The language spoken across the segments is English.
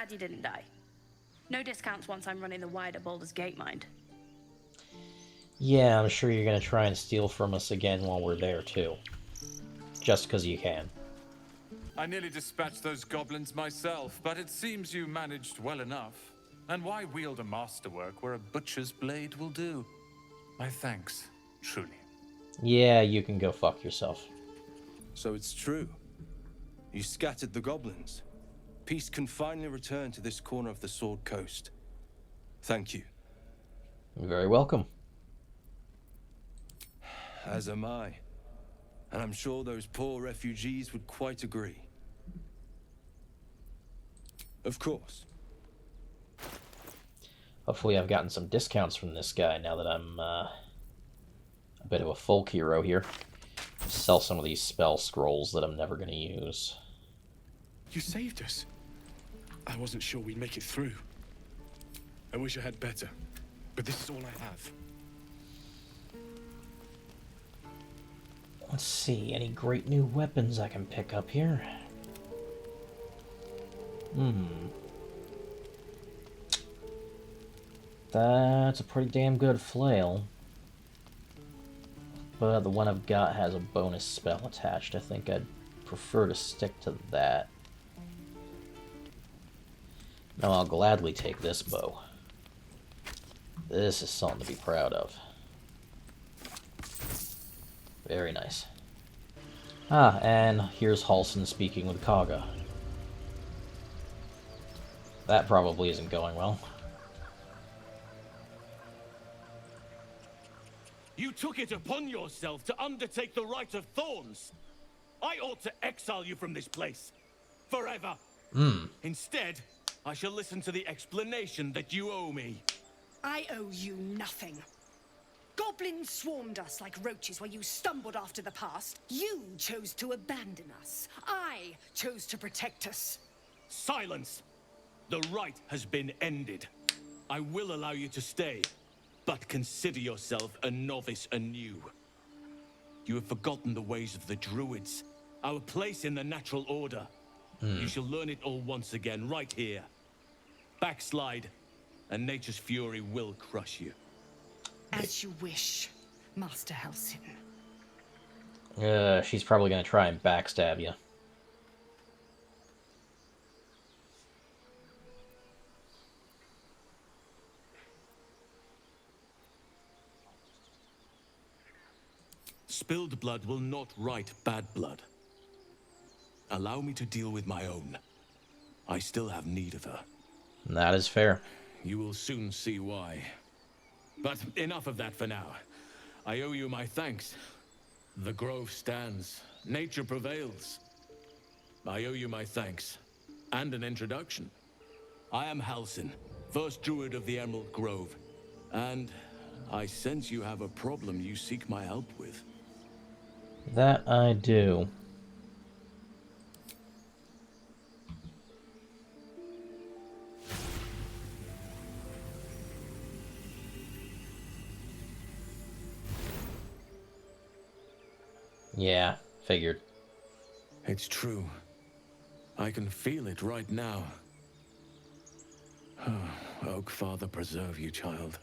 glad you didn't die. No discounts once I'm running the wider Baldur's Gate mind. Yeah, I'm sure you're gonna try and steal from us again while we're there, too. Just because you can. I nearly dispatched those goblins myself, but it seems you managed well enough. And why wield a masterwork where a butcher's blade will do? My thanks, truly. Yeah, you can go fuck yourself. So it's true. You scattered the goblins. Peace can finally return to this corner of the Sword Coast. Thank you. You're very welcome. As am I. And I'm sure those poor refugees would quite agree. Of course. Hopefully I've gotten some discounts from this guy now that I'm a bit of a folk hero here. Sell some of these spell scrolls that I'm never going to use. You saved us. I wasn't sure we'd make it through. I wish I had better, but this is all I have. Let's see, any great new weapons I can pick up here? That's a pretty damn good flail. But the one I've got has a bonus spell attached. I think I'd prefer to stick to that. No, I'll gladly take this bow. This is something to be proud of. Very nice. Ah, and here's Halsin speaking with Kaga. That probably isn't going well. You took it upon yourself to undertake the Rite of Thorns. I ought to exile you from this place. Forever. Instead, I shall listen to the explanation that you owe me. I owe you nothing. Goblins swarmed us like roaches while you stumbled after the past. You chose to abandon us. I chose to protect us. Silence! The rite has been ended. I will allow you to stay, but consider yourself a novice anew. You have forgotten the ways of the druids, our place in the natural order. You shall learn it all once again, right here. Backslide, and nature's fury will crush you. As you wish, Master Halsin. She's probably gonna try and backstab you. Spilled blood will not right bad blood. Allow me to deal with my own. I still have need of her. That is fair. You will soon see why. But enough of that for now. I owe you my thanks. The grove stands. Nature prevails. I owe you my thanks. And an introduction. I am Halsin, first druid of the Emerald Grove. And I sense you have a problem you seek my help with. That I do. Yeah, figured. It's true. I can feel it right now. Oak Father preserve you, child.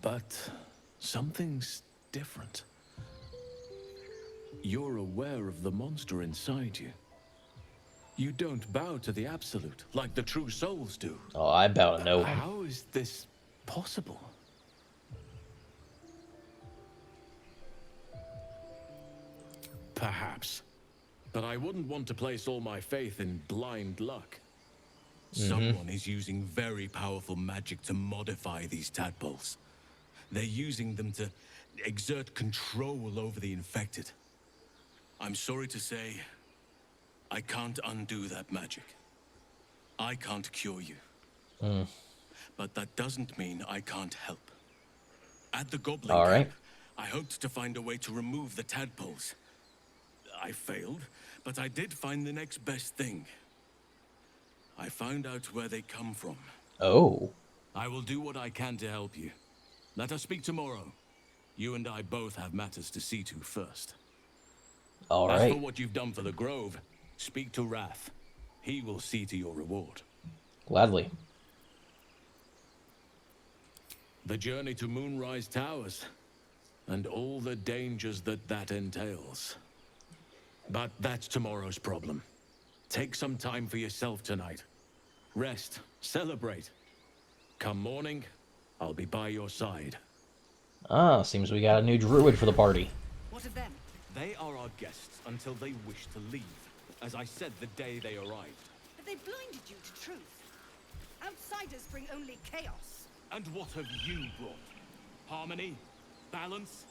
But something's different. You're aware of the monster inside you. You don't bow to the Absolute, like the true souls do. Oh, I bow to no. How is this possible? Perhaps. But I wouldn't want to place all my faith in blind luck. Someone is using very powerful magic to modify these tadpoles. They're using them to exert control over the infected. I'm sorry to say, I can't undo that magic. I can't cure you. But that doesn't mean I can't help. At the Goblin Camp, I hoped to find a way to remove the tadpoles. I failed, but I did find the next best thing. I found out where they come from. Oh. I will do what I can to help you. Let us speak tomorrow. You and I both have matters to see to first. All As right. for what you've done for the Grove, speak to Wrath. He will see to your reward. Gladly. The journey to Moonrise Towers, and all the dangers that entails. But that's tomorrow's problem. Take some time for yourself tonight. Rest, celebrate. Come morning, I'll be by your side. Ah, seems we got a new druid for the party. What of them? They are our guests until they wish to leave, as I said the day they arrived. Have they blinded you to truth? Outsiders bring only chaos. And what have you brought? Harmony? Balance?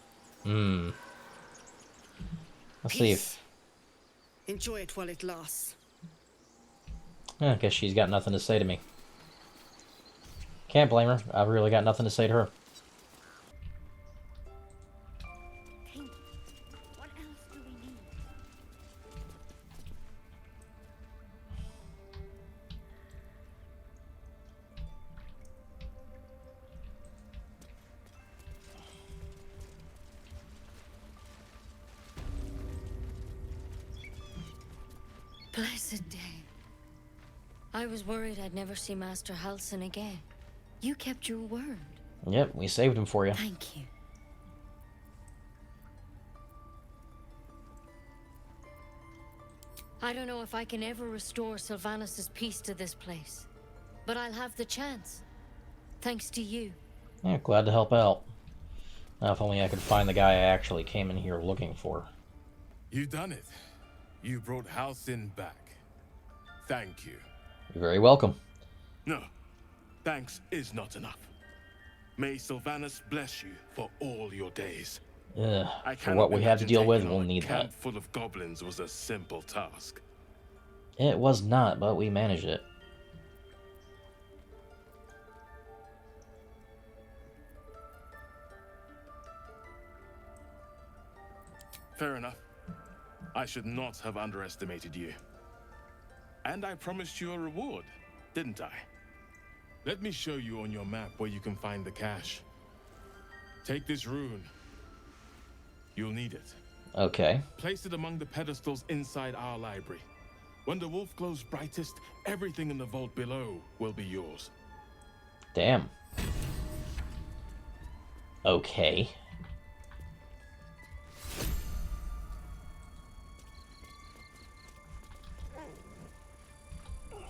Let's see if... Enjoy it while it lasts. I guess she's got nothing to say to me. Can't blame her. I've really got nothing to say to her. What else do we need? Blessed day. I was worried I'd never see Master Halsin again. You kept your word. Yep, we saved him for you. Thank you. I don't know if I can ever restore Sylvanus' peace to this place, but I'll have the chance. Thanks to you. Yeah, glad to help out. Now, if only I could find the guy I actually came in here looking for. You've done it. You brought Halcyon back. Thank you. You're very welcome. No, thanks is not enough. May Sylvanus bless you for all your days. I For cannot what we have to imagine deal with, taking we'll on a need camp that. full of goblins was a simple task. It was not, but we managed it. Fair enough. I should not have underestimated you. And I promised you a reward, didn't I? Let me show you on your map where you can find the cache. Take this rune. You'll need it. Okay. Place it among the pedestals inside our library. When the wolf glows brightest, everything in the vault below will be yours. Damn. Okay.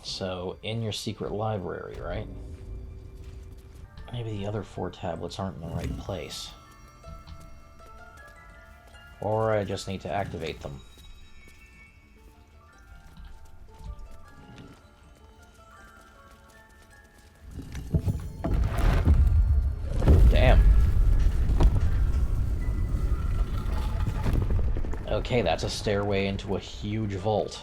So, in your secret library, right? Maybe the other 4 tablets aren't in the right place. Or I just need to activate them. Damn. Okay, that's a stairway into a huge vault.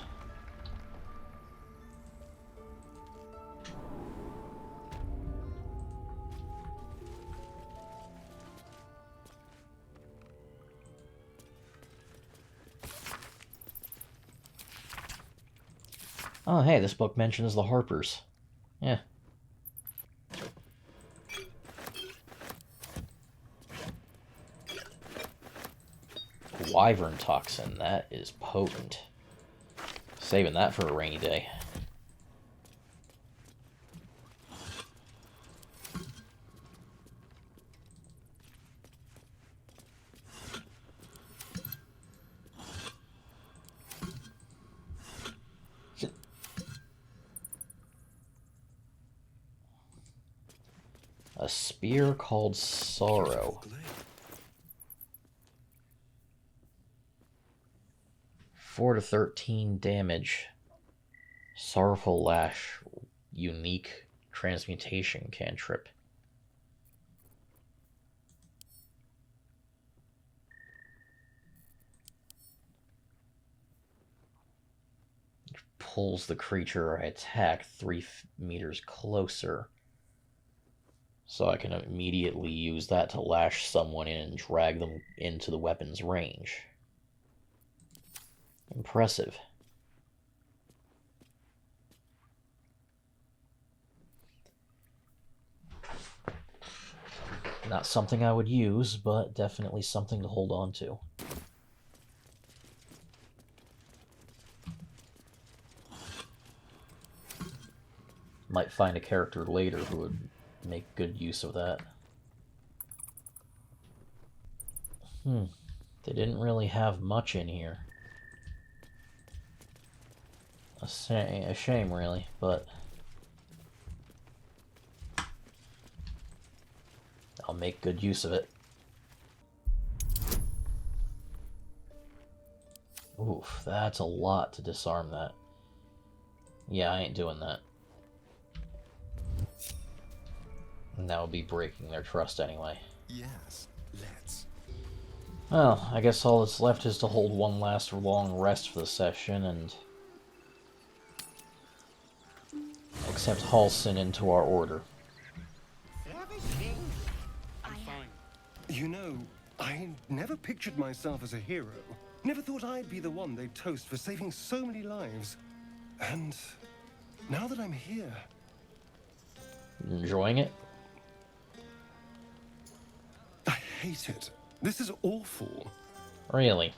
Oh, hey, this book mentions the Harpers. Yeah. Wyvern toxin, that is potent. Saving that for a rainy day. A spear called Sorrow. 4 to 13 damage. Sorrowful Lash. Unique transmutation cantrip. Pulls the creature I attack 3 meters closer. So I can immediately use that to lash someone in and drag them into the weapon's range. Impressive. Not something I would use, but definitely something to hold on to. Might find a character later who would make good use of that. They didn't really have much in here. A shame, really, but I'll make good use of it. Oof, that's a lot to disarm that. Yeah, I ain't doing that. And that would be breaking their trust anyway. Yes, let's. Well, I guess all that's left is to hold one last long rest for the session and accept Halsin into our order. You know, I never pictured myself as a hero. Never thought I'd be the one they'd toast for saving so many lives. And now that I'm here... Enjoying it? I hate it. This is awful. Really?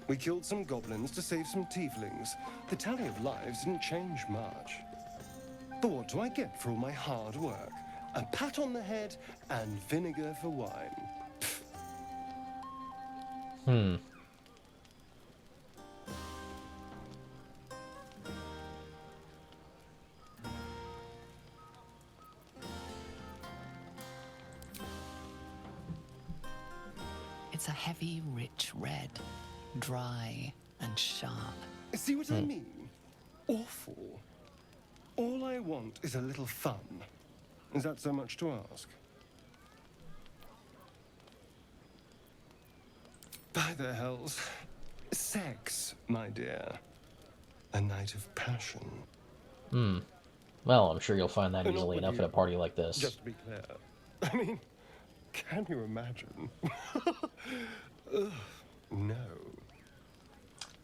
We killed some goblins to save some tieflings. The tally of lives didn't change much. But what do I get for all my hard work? A pat on the head and vinegar for wine. Pfft. It's a heavy, rich red, dry and sharp. See what I mean? Awful. All I want is a little fun. Is that so much to ask? By the hells. Sex, my dear. A night of passion. Well, I'm sure you'll find that easily enough at a party like this. Just to be clear. I mean, can you imagine? Ugh, no.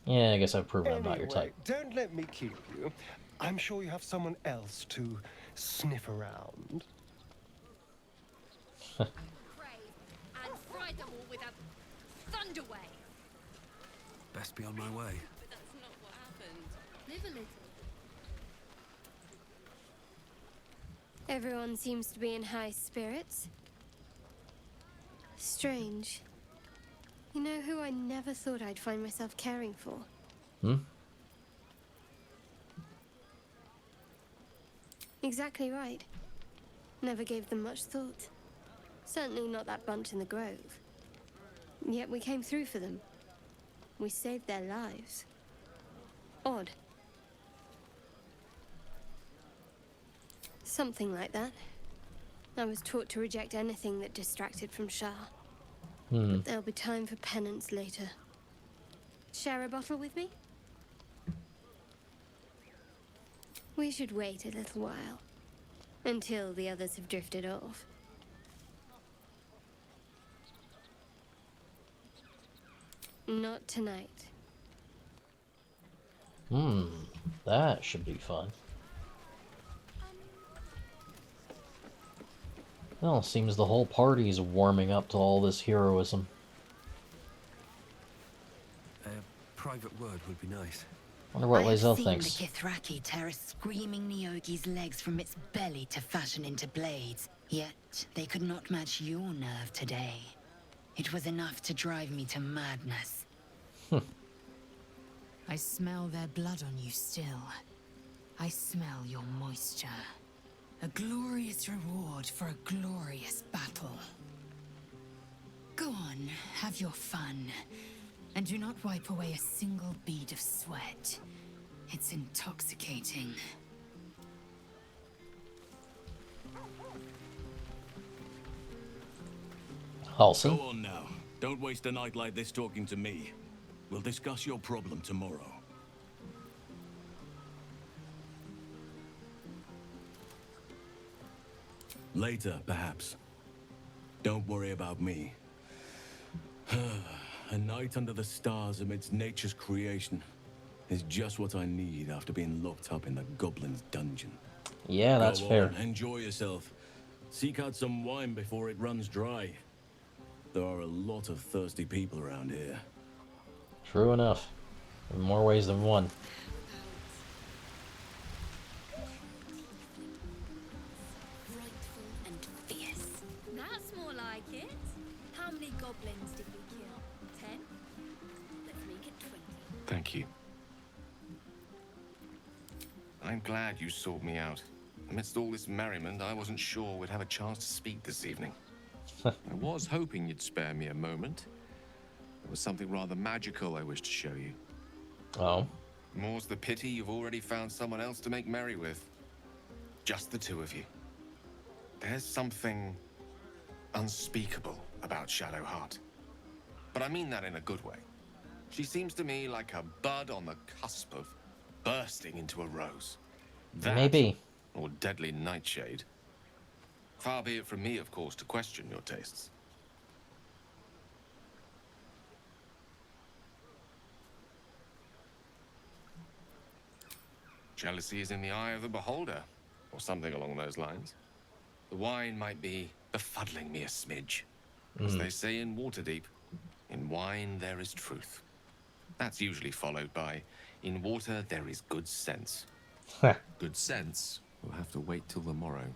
Yeah, I guess I've proven I'm not your type. Don't let me keep you. I'm sure you have someone else to sniff around. Crave and fry them all with a thunderwave. Best be on my way. But that's not what happened. Live a little. Everyone seems to be in high spirits. Strange. You know who I never thought I'd find myself caring for? Exactly right. Never gave them much thought. Certainly not that bunch in the grove. Yet we came through for them. We saved their lives. Odd. Something like that. I was taught to reject anything that distracted from Shah. But there'll be time for penance later. Share a bottle with me? We should wait a little while. Until the others have drifted off. Not tonight. That should be fun. Well, seems the whole party's warming up to all this heroism. A private word would be nice. Wonder what Lae'zel I've thinks. seen the Kithraki tear a screaming Neogi's legs from its belly to fashion into blades. Yet they could not match your nerve today. It was enough to drive me to madness. I smell their blood on you still. I smell your moisture. A glorious reward for a glorious battle. Go on, have your fun. And do not wipe away a single bead of sweat. It's intoxicating. Halsin? Go on now. Don't waste a night like this talking to me. We'll discuss your problem tomorrow. Later, perhaps. Don't worry about me. A night under the stars amidst nature's creation is just what I need after being locked up in the goblin's dungeon. Yeah, that's Go fair. on, enjoy yourself. Seek out some wine before it runs dry. There are a lot of thirsty people around here. True enough. In more ways than one. Frightful and fierce. That's more like it. How many goblins did we kill? 10? Let's make it 20. Thank you. I'm glad you sought me out. Amidst all this merriment, I wasn't sure we'd have a chance to speak this evening. I was hoping you'd spare me a moment. There was something rather magical I wished to show you. Oh? More's the pity you've already found someone else to make merry with. Just the two of you. There's something unspeakable about Shadowheart. But I mean that in a good way. She seems to me like a bud on the cusp of bursting into a rose. That, maybe. Or deadly nightshade. Far be it from me, of course, to question your tastes. Jealousy is in the eye of the beholder, or something along those lines. The wine might be befuddling me a smidge. As they say in Waterdeep, in wine there is truth. That's usually followed by, in water there is good sense. Good sense will have to wait till the morrow.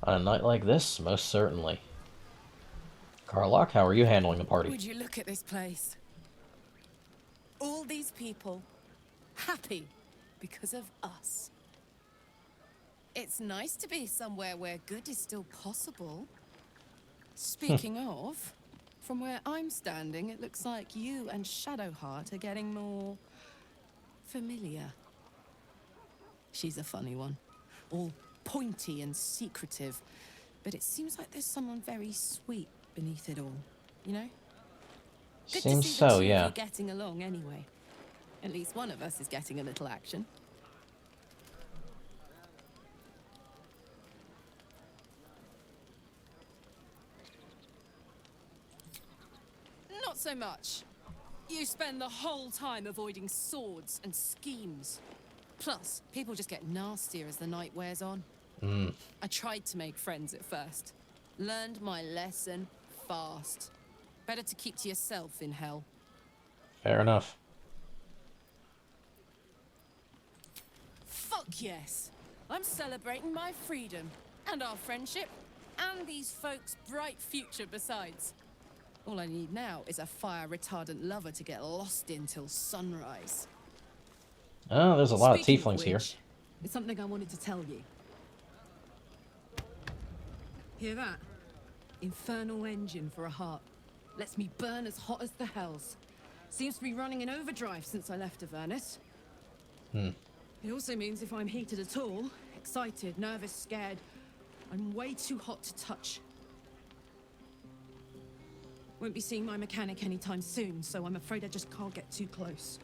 On a night like this, most certainly. Carlock, how are you handling the party? Would you look at this place? All these people happy because of us. It's nice to be somewhere where good is still possible. Speaking of, from where I'm standing, it looks like you and Shadowheart are getting more familiar. She's a funny one. All pointy and secretive. But it seems like there's someone very sweet beneath it all, you know? Good Seems to see the so, two of yeah. you getting along anyway. At least one of us is getting a little action. Not so much. You spend the whole time avoiding swords and schemes. Plus, people just get nastier as the night wears on. I tried to make friends at first. Learned my lesson fast. Better to keep to yourself in hell. Fair enough. Fuck yes! I'm celebrating my freedom, and our friendship, and these folks' bright future besides. All I need now is a fire-retardant lover to get lost in till sunrise. Oh, there's a lot of Speaking tieflings here. which, it's something I wanted to tell you. Hear that? Infernal engine for a heart. Lets me burn as hot as the hells. Seems to be running in overdrive since I left Avernus. It also means if I'm heated at all, excited, nervous, scared, I'm way too hot to touch. Won't be seeing my mechanic anytime soon, so I'm afraid I just can't get too close.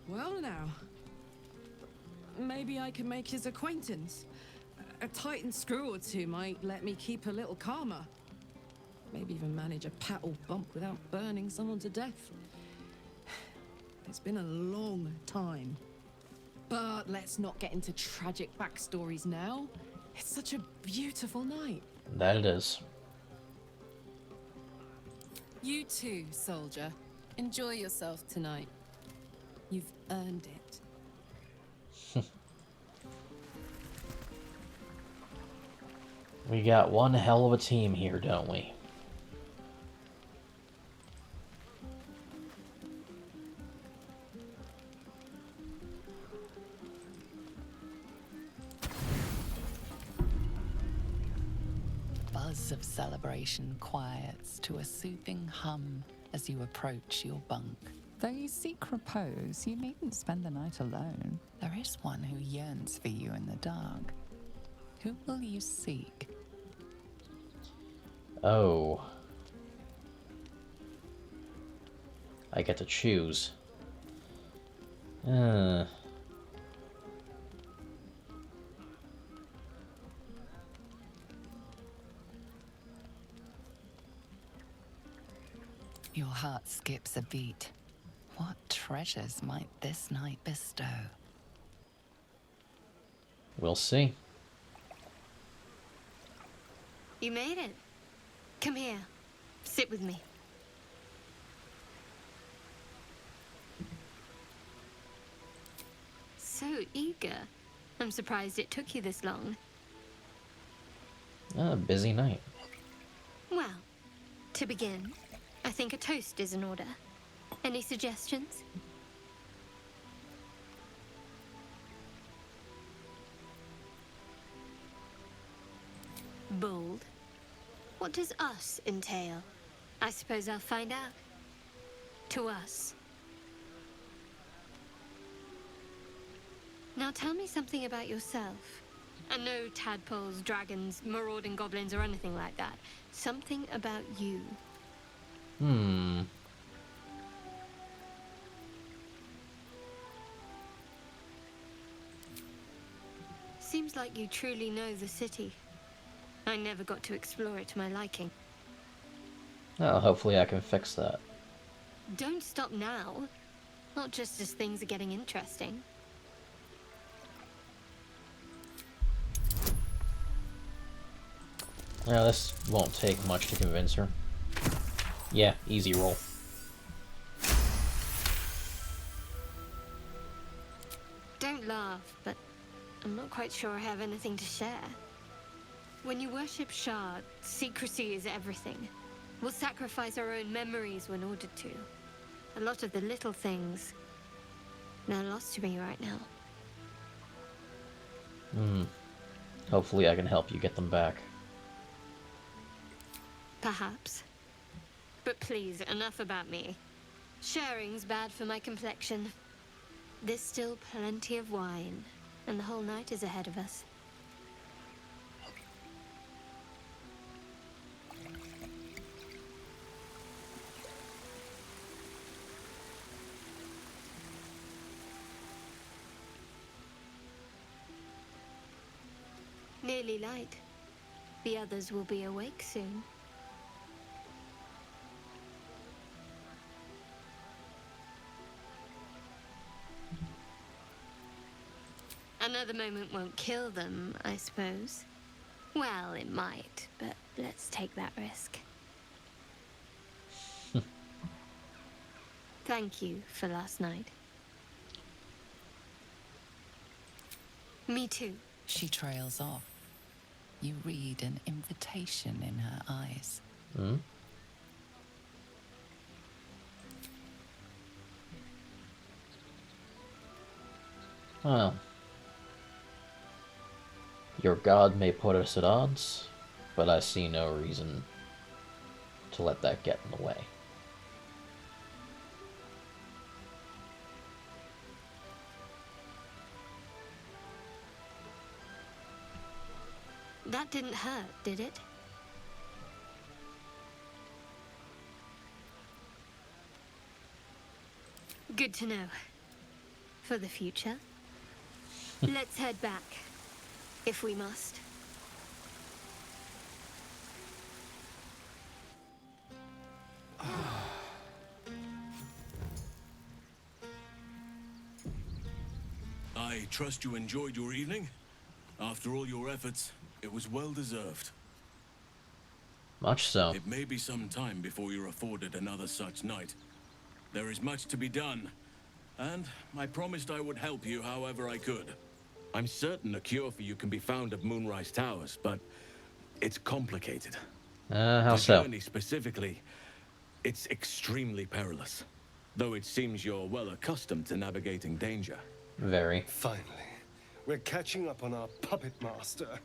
Well now, maybe I can make his acquaintance. A tightened screw or two might let me keep a little calmer. Maybe even manage a pat or bump without burning someone to death. It's been a long time. But let's not get into tragic backstories now. It's such a beautiful night. That it is. You too, soldier. Enjoy yourself tonight. You've earned it. We got one hell of a team here, don't we? Buzz of celebration quiets to a soothing hum as you approach your bunk. Though you seek repose, you needn't spend the night alone. There is one who yearns for you in the dark. Who will you seek? Oh. I get to choose. Your heart skips a beat. What treasures might this night bestow? We'll see. You made it. Come here. Sit with me. So eager. I'm surprised it took you this long. A busy night. Well, to begin, I think a toast is in order. Any suggestions? Bold. What does us entail? I suppose I'll find out. To us. Now tell me something about yourself. And no tadpoles, dragons, marauding goblins, or anything like that. Something about you. Seems like you truly know the city. I never got to explore it to my liking. Well, hopefully I can fix that. Don't stop now. Not just as things are getting interesting. Now, this won't take much to convince her. Yeah, easy roll. Don't laugh, but I'm not quite sure I have anything to share. When you worship Shard, secrecy is everything. We'll sacrifice our own memories when ordered to. A lot of the little things, they're lost to me right now. Hopefully I can help you get them back. Perhaps. But please, enough about me. Sharing's bad for my complexion. There's still plenty of wine, and the whole night is ahead of us. Nearly light. The others will be awake soon. Another moment won't kill them, I suppose. Well, it might, but let's take that risk. Thank you for last night. Me too. She trails off. You read an invitation in her eyes. Well. Your god may put us at odds, but I see no reason to let that get in the way. That didn't hurt, did it? Good to know. For the future. Let's head back, if we must. I trust you enjoyed your evening. After all your efforts, it was well deserved. Much so. It may be some time before you're afforded another such night. There is much to be done, and I promised I would help you however I could. I'm certain a cure for you can be found at Moonrise Towers, but it's complicated. How so? The journey specifically, it's extremely perilous, though it seems you're well accustomed to navigating danger. Very. Finally, we're catching up on our puppet master,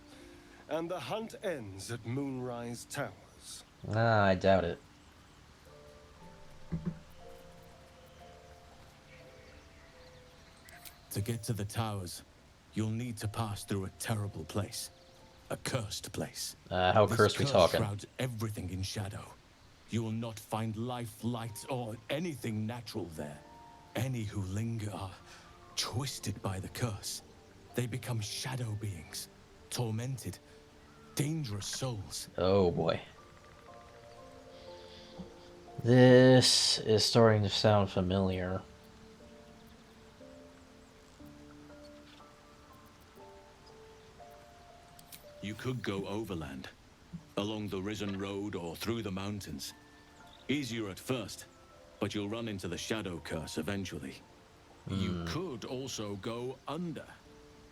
and the hunt ends at Moonrise Towers. I doubt it. To get to the towers, you'll need to pass through a terrible place. A cursed place. How cursed we talking? This curse shrouds everything in shadow. You will not find life, light, or anything natural there. Any who linger are twisted by the curse. They become shadow beings, tormented, dangerous souls. Oh boy. This is starting to sound familiar. you could go overland, along the Risen Road or through the mountains. Easier at first, but you'll run into the Shadow Curse eventually. You could also go under.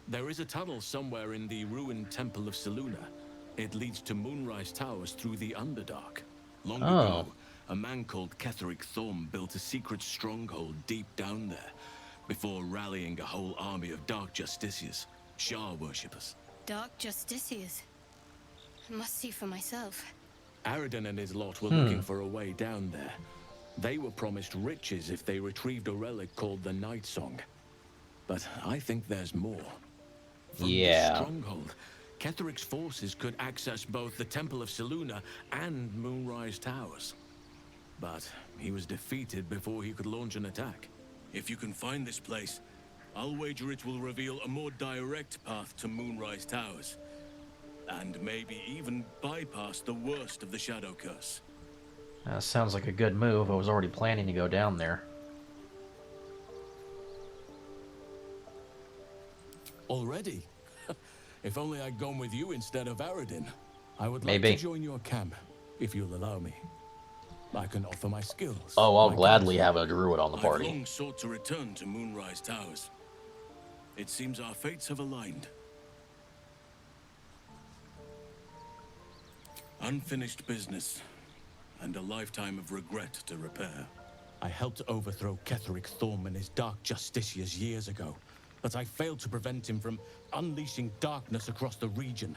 There is a tunnel somewhere in the ruined Temple of Selûne. It leads to Moonrise Towers through the Underdark. Long ago, a man called Ketheric Thorm built a secret stronghold deep down there, before rallying a whole army of Dark Justiciars, Shah worshippers. Dark Justiciars. I must see for myself. Aradin and his lot were looking for a way down there. They were promised riches if they retrieved a relic called the Night Song. But I think there's more. From the stronghold, Ketheric's forces could access both the Temple of Selûne and Moonrise Towers. But he was defeated before he could launch an attack. If you can find this place, I'll wager it will reveal a more direct path to Moonrise Towers. And maybe even bypass the worst of the Shadow Curse. Sounds like a good move. I was already planning to go down there. Already? If only I'd gone with you instead of Aradin. I would Maybe. like to join your camp, if you'll allow me. I can offer my skills. Oh, I'll gladly have a druid on the I've party. long sought to return to Moonrise Towers. It seems our fates have aligned. Unfinished business, and a lifetime of regret to repair. I helped overthrow Ketheric Thorm and his Dark Justiciars years ago, but I failed to prevent him from unleashing darkness across the region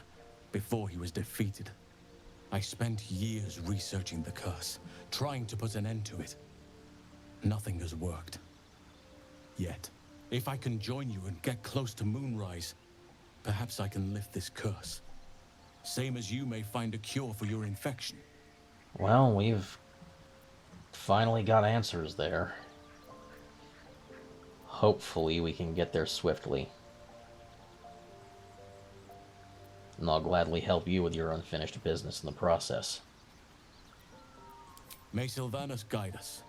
before he was defeated. I spent years researching the curse, trying to put an end to it. Nothing has worked. Yet, if I can join you and get close to Moonrise, perhaps I can lift this curse. Same as you may find a cure for your infection. Well, we've finally got answers there. Hopefully we can get there swiftly. And I'll gladly help you with your unfinished business in the process. May Sylvanas guide us.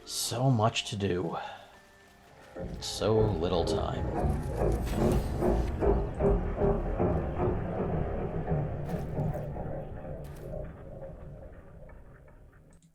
So much to do. So little time.